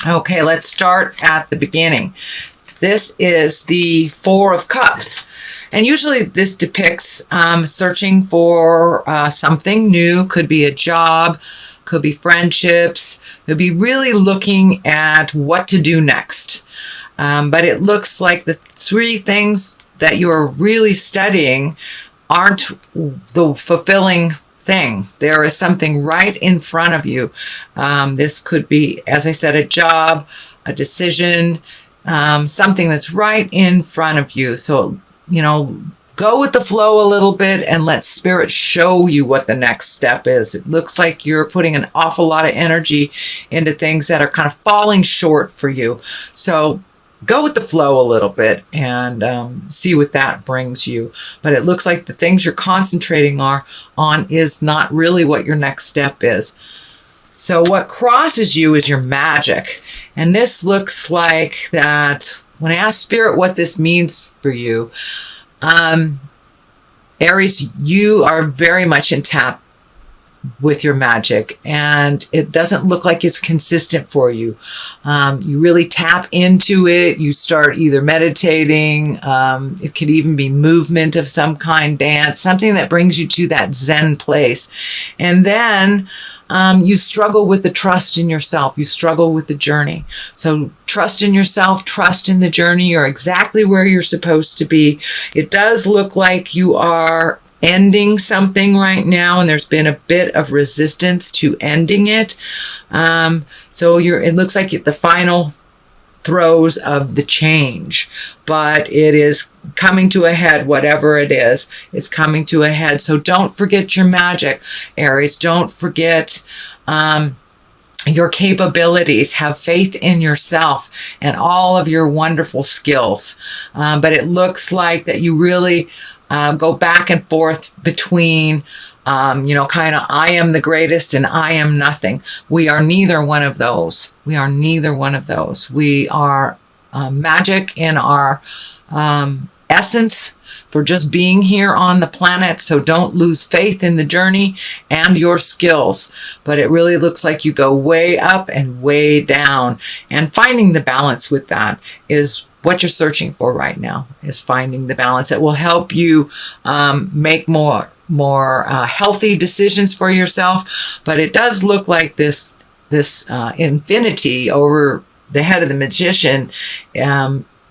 Okay, let's start at the beginning. This is the Four of Cups. And usually this depicts searching for something new. Could be a job, could be friendships, could be really looking at what to do next. But it looks like the three things that you are really studying aren't the fulfilling thing. There is something right in front of you. This could be, as I said, a job, a decision, something that's right in front of you. So, go with the flow a little bit and let Spirit show you what the next step is. It looks like you're putting an awful lot of energy into things that are kind of falling short for you. So go with the flow a little bit and see what that brings you. But it looks like the things you're concentrating on is not really what your next step is. So what crosses you is your magic. And this looks like that when I ask Spirit what this means for you, Aries, you are very much in tap with your magic, and it doesn't look like it's consistent for you. You really tap into it. You start either meditating. It could even be movement of some kind, dance, something that brings you to that Zen place. And then you struggle with the trust in yourself. You struggle with the journey. So trust in yourself, trust in the journey. You're exactly where you're supposed to be. It does look like you are ending something right now, and there's been a bit of resistance to ending it. So it looks like the final throes of the change, but it is coming to a head. Whatever it is coming to a head. So don't forget your magic, Aries. Don't forget your capabilities. Have faith in yourself and all of your wonderful skills. But it looks like that you really go back and forth between kind of I am the greatest and I am nothing. We are neither one of those. We are neither one of those. We are magic in our essence for just being here on the planet. So don't lose faith in the journey and your skills. But it really looks like you go way up and way down. And finding the balance with that is what you're searching for right now, is finding the balance that will help you make more healthy decisions for yourself. But it does look like this infinity over the head of the magician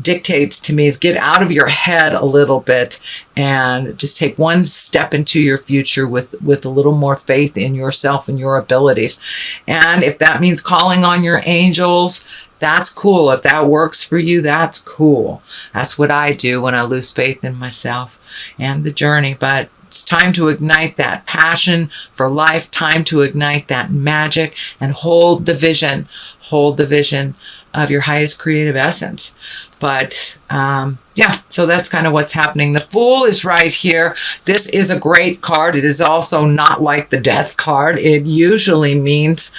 dictates to me is get out of your head a little bit and just take one step into your future with a little more faith in yourself and your abilities. And if that means calling on your angels, that's cool. If that works for you, that's cool. That's what I do when I lose faith in myself and the journey. But it's time to ignite that passion for life, time to ignite that magic and hold the vision of your highest creative essence. But so that's kind of what's happening. The Fool is right here. This is a great card. It is also not like the Death card. It usually means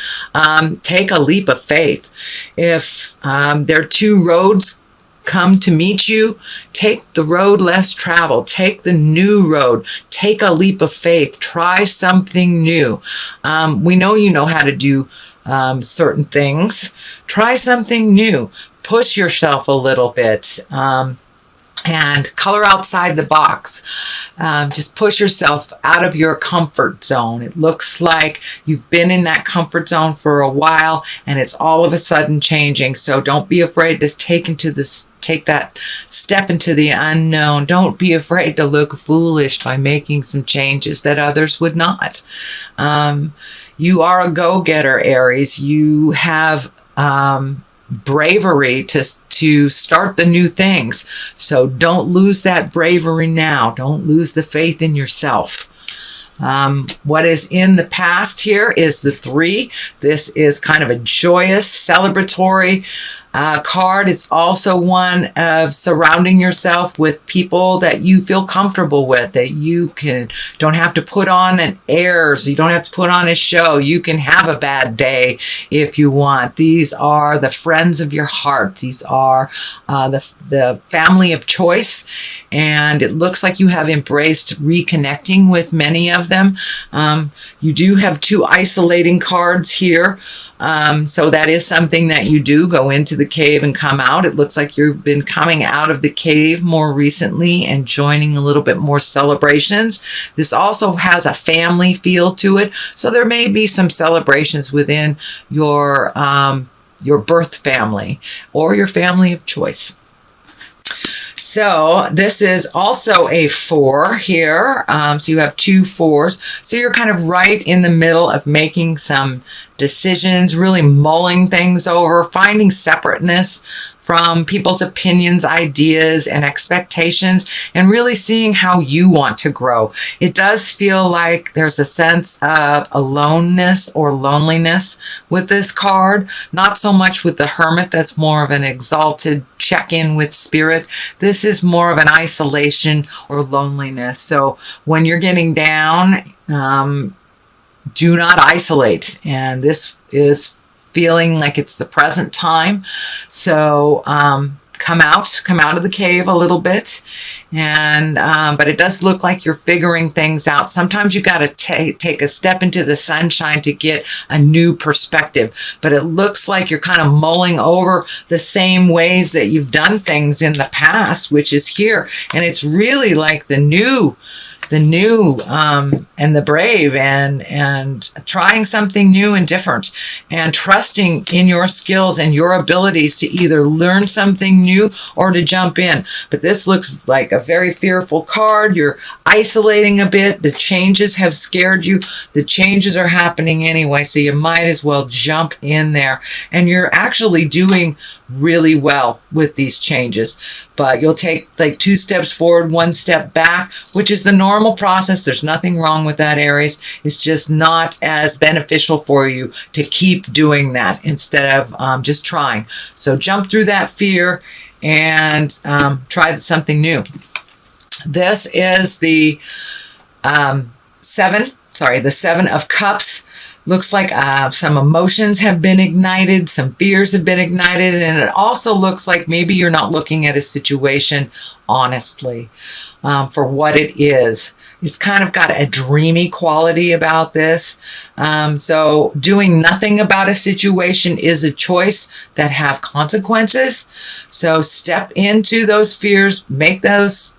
take a leap of faith. If there are two roads come to meet you, take the road less traveled, take the new road, take a leap of faith, try something new. We know you know how to do certain things. Try something new. Push yourself a little bit and color outside the box. Just push yourself out of your comfort zone. It looks like you've been in that comfort zone for a while and it's all of a sudden changing. So don't be afraid to take that step into the unknown. Don't be afraid to look foolish by making some changes that others would not. You are a go-getter, Aries. You have bravery to start the new things. So don't lose that bravery now. Don't lose the faith in yourself. What is in the past here is the 3. This is kind of a joyous, celebratory card. It's also one of surrounding yourself with people that you feel comfortable with, that you don't have to put on an airs. You don't have to put on a show. You can have a bad day if you want. These are the friends of your heart. These are the family of choice. And it looks like you have embraced reconnecting with many of them. You do have 2 isolating cards here. So that is something that you do, go into the cave and come out. It looks like you've been coming out of the cave more recently and joining a little bit more celebrations. This also has a family feel to it. So there may be some celebrations within your birth family or your family of choice. So this is also a 4 here. So you have 2 4s. So you're kind of right in the middle of making some decisions, really mulling things over, finding separateness from people's opinions, ideas, and expectations, and really seeing how you want to grow. It does feel like there's a sense of aloneness or loneliness with this card, not so much with the Hermit. That's more of an exalted check-in with spirit. This is more of an isolation or loneliness. So when you're getting down, do not isolate. And this is feeling like it's the present time. So come out of the cave a little bit, and but it does look like you're figuring things out. Sometimes you got to take a step into the sunshine to get a new perspective, but it looks like you're kind of mulling over the same ways that you've done things in the past, which is here. And it's really like the new and the brave, and trying something new and different, and trusting in your skills and your abilities to either learn something new or to jump in. But this looks like a very fearful card. You're isolating a bit. The changes have scared you. The changes are happening anyway, so you might as well jump in there. And you're actually doing really well with these changes, but you'll take like 2 steps forward, 1 step back, which is the normal process. There's nothing wrong with that, Aries. It's just not as beneficial for you to keep doing that instead of just trying. So jump through that fear and try something new. This is the the 7 of Cups. Looks like some emotions have been ignited, some fears have been ignited, and it also looks like maybe you're not looking at a situation honestly for what it is. It's kind of got a dreamy quality about this. So doing nothing about a situation is a choice that have consequences. So step into those fears, make those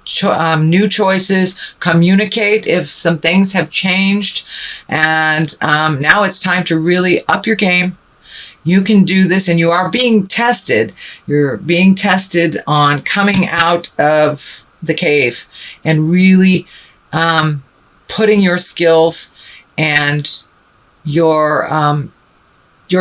new choices, communicate if some things have changed. And now it's time to really up your game. You can do this, and you are being tested. You're being tested on coming out of the cave and really putting your skills and your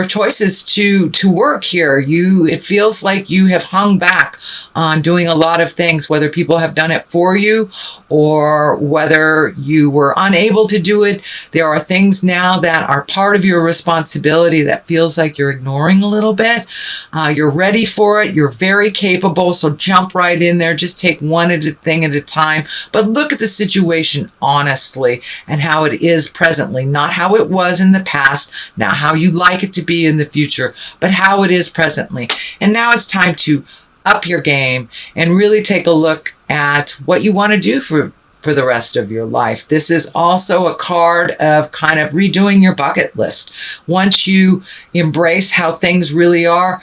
choices to work here. It feels like you have hung back on doing a lot of things, whether people have done it for you or whether you were unable to do it. There are things now that are part of your responsibility that feels like you're ignoring a little bit. You're ready for it. You're very capable. So jump right in there. Just take one thing at a time, but look at the situation honestly and how it is presently, not how it was in the past, not how you like it to be in the future, but how it is presently. And now it's time to up your game and really take a look at what you want to do for the rest of your life. This is also a card of kind of redoing your bucket list. Once you embrace how things really are,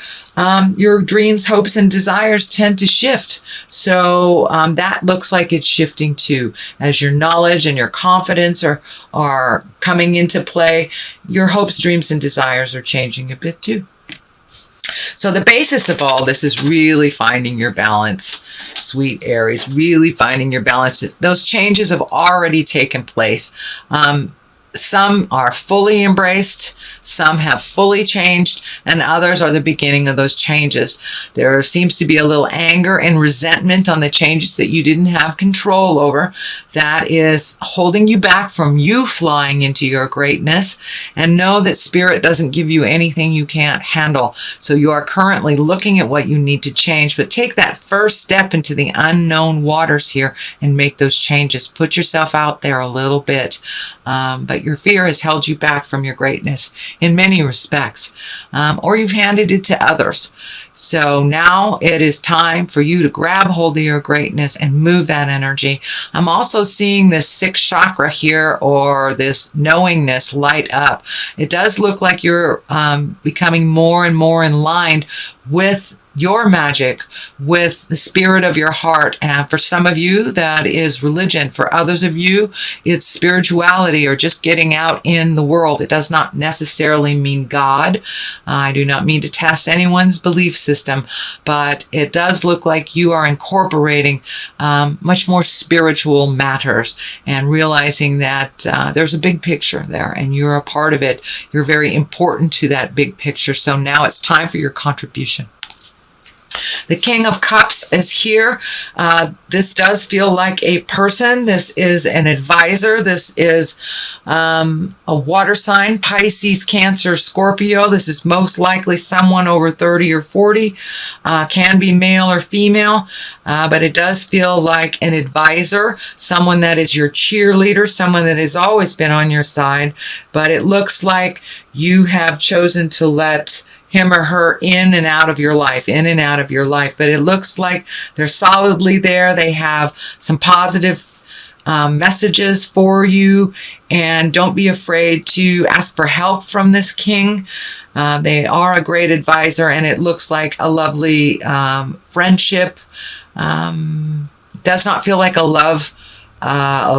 your dreams, hopes, and desires tend to shift. So that looks like it's shifting too. As your knowledge and your confidence are coming into play, your hopes, dreams, and desires are changing a bit too. So the basis of all this is really finding your balance, sweet Aries, really finding your balance. Those changes have already taken place. Some are fully embraced, some have fully changed, and others are the beginning of those changes. There seems to be a little anger and resentment on the changes that you didn't have control over. That is holding you back from you flying into your greatness. And know that Spirit doesn't give you anything you can't handle. So you are currently looking at what you need to change, but take that first step into the unknown waters here and make those changes. Put yourself out there a little bit. But your fear has held you back from your greatness in many respects, or you've handed it to others. So now it is time for you to grab hold of your greatness and move that energy. I'm also seeing this sixth chakra here, or this knowingness, light up. It does look like you're becoming more and more in line with your magic, with the spirit of your heart. And for some of you, that is religion. For others of you, it's spirituality, or just getting out in the world. It does not necessarily mean God. I do not mean to test anyone's belief system, but it does look like you are incorporating much more spiritual matters and realizing that there's a big picture there and you're a part of it. You're very important to that big picture. So now it's time for your contribution. The King of Cups is here. This does feel like a person. This is an advisor. This is a water sign, Pisces, Cancer, Scorpio. This is most likely someone over 30 or 40. Can be male or female, but it does feel like an advisor, someone that is your cheerleader, someone that has always been on your side. But it looks like you have chosen to let him or her in and out of your life, But it looks like they're solidly there. They have some positive messages for you, and don't be afraid to ask for help from this king. They are a great advisor, and it looks like a lovely friendship. Does not feel like a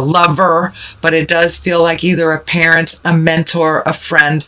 lover, but it does feel like either a parent, a mentor, a friend,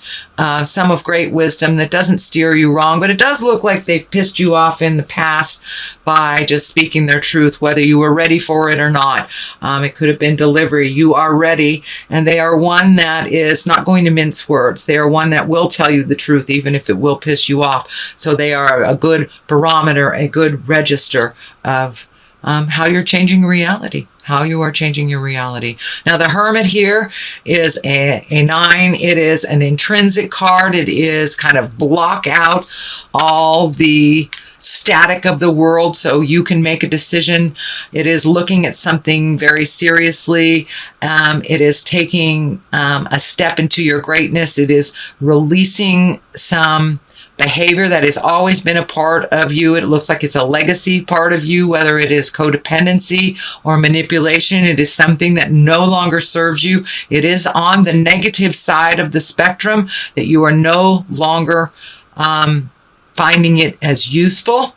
some of great wisdom that doesn't steer you wrong. But it does look like they've pissed you off in the past by just speaking their truth, whether you were ready for it or not. It could have been delivery. You are ready, and they are one that is not going to mince words. They are one that will tell you the truth, even if it will piss you off. So they are a good barometer, a good register of how you're changing reality. How you are changing your reality. Now, the Hermit here is a 9. It is an intrinsic card. It is kind of block out all the static of the world so you can make a decision. It is looking at something very seriously. It is taking a step into your greatness. It is releasing some behavior that has always been a part of you. It looks like it's a legacy part of you, whether it is codependency or manipulation. It is something that no longer serves you. It is on the negative side of the spectrum, that you are no longer finding it as useful.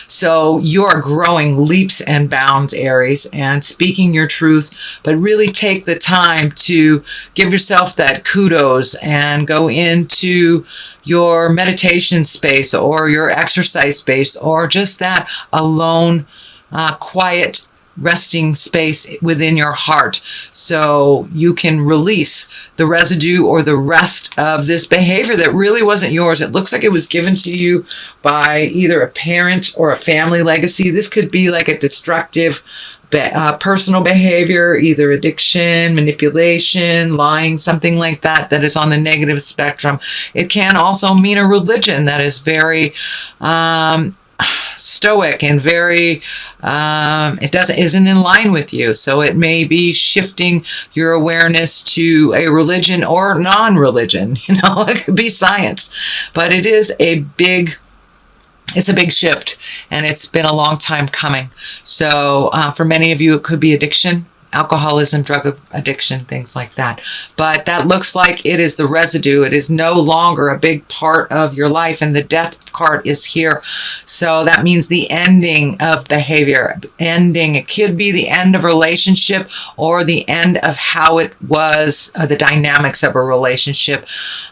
So you are growing leaps and bounds, Aries, and speaking your truth, but really take the time to give yourself that kudos and go into your meditation space or your exercise space or just that alone, quiet, resting space within your heart, so you can release the residue or the rest of this behavior that really wasn't yours. It looks like it was given to you by either a parent or a family legacy. This could be like a destructive personal behavior, either addiction, manipulation, lying, something like that, that is on the negative spectrum. It can also mean a religion that is very stoic and very isn't in line with you. So it may be shifting your awareness to a religion or non-religion. It could be science, but it is a big shift, and it's been a long time coming. So for many of you, it could be addiction, alcoholism, drug addiction, things like that. But that looks like it is the residue. It is no longer a big part of your life, and the death card is here. So that means the ending of behavior. It could be the end of a relationship or the end of how it was, the dynamics of a relationship.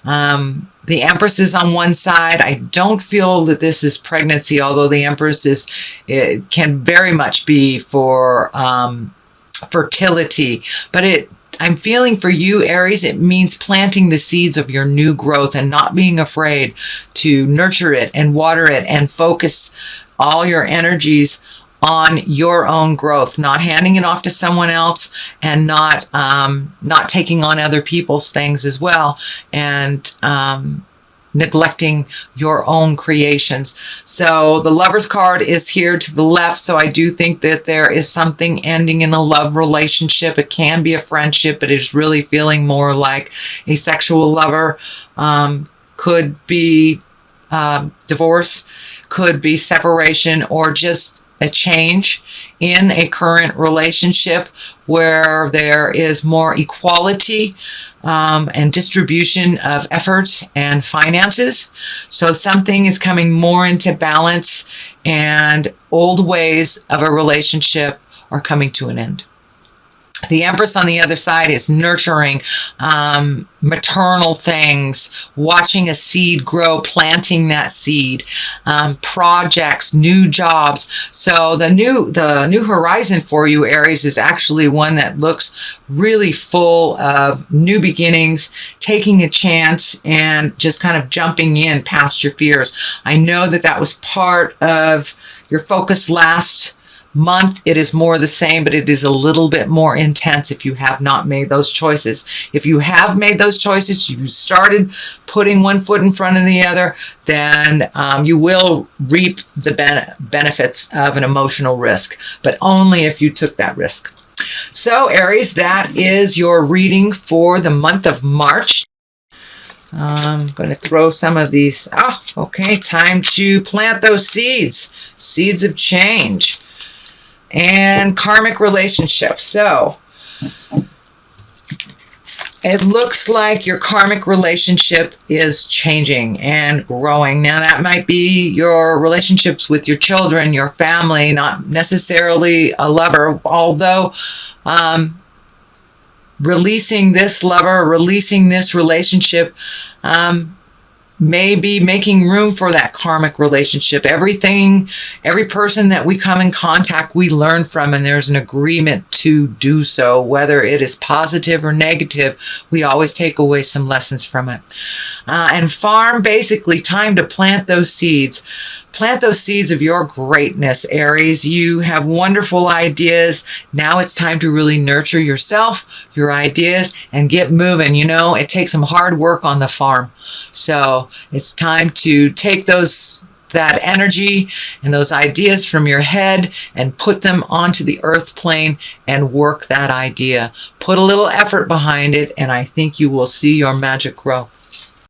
The Empress is on one side. I don't feel that this is pregnancy, although the Empress it can very much be for fertility, but I'm feeling for you, Aries, it means planting the seeds of your new growth and not being afraid to nurture it and water it and focus all your energies on your own growth, not handing it off to someone else, and not taking on other people's things as well. And neglecting your own creations. So the Lover's card is here to the left. So I do think that there is something ending in a love relationship. It can be a friendship, but it's really feeling more like a sexual lover. Could be divorce, could be separation, or just a change in a current relationship where there is more equality and distribution of efforts and finances. So something is coming more into balance, and old ways of a relationship are coming to an end. The Empress on the other side is nurturing maternal things, watching a seed grow, planting that seed, projects, new jobs. So the new horizon for you, Aries, is actually one that looks really full of new beginnings, taking a chance and just kind of jumping in past your fears. I know that was part of your focus last month. It is more the same, but it is a little bit more intense if you have not made those choices. If you have made those choices, you started putting one foot in front of the other, then you will reap the benefits of an emotional risk, but only if you took that risk. So Aries, that is your reading for the month of March. I'm going to throw some of these. Okay, time to plant those seeds of change. And karmic relationships. So it looks like your karmic relationship is changing and growing. Now that might be your relationships with your children, your family, not necessarily a lover, although releasing this lover, releasing this relationship, maybe making room for that karmic relationship. Every person that we come in contact, we learn from, and there's an agreement to do so. Whether it is positive or negative, we always take away some lessons from it. And farm, basically, time to plant those seeds. Plant those seeds of your greatness, Aries. You have wonderful ideas. Now it's time to really nurture yourself, your ideas, and get moving. You know, it takes some hard work on the farm. So it's time to take that energy and those ideas from your head and put them onto the earth plane and work that idea. Put a little effort behind it, and I think you will see your magic grow.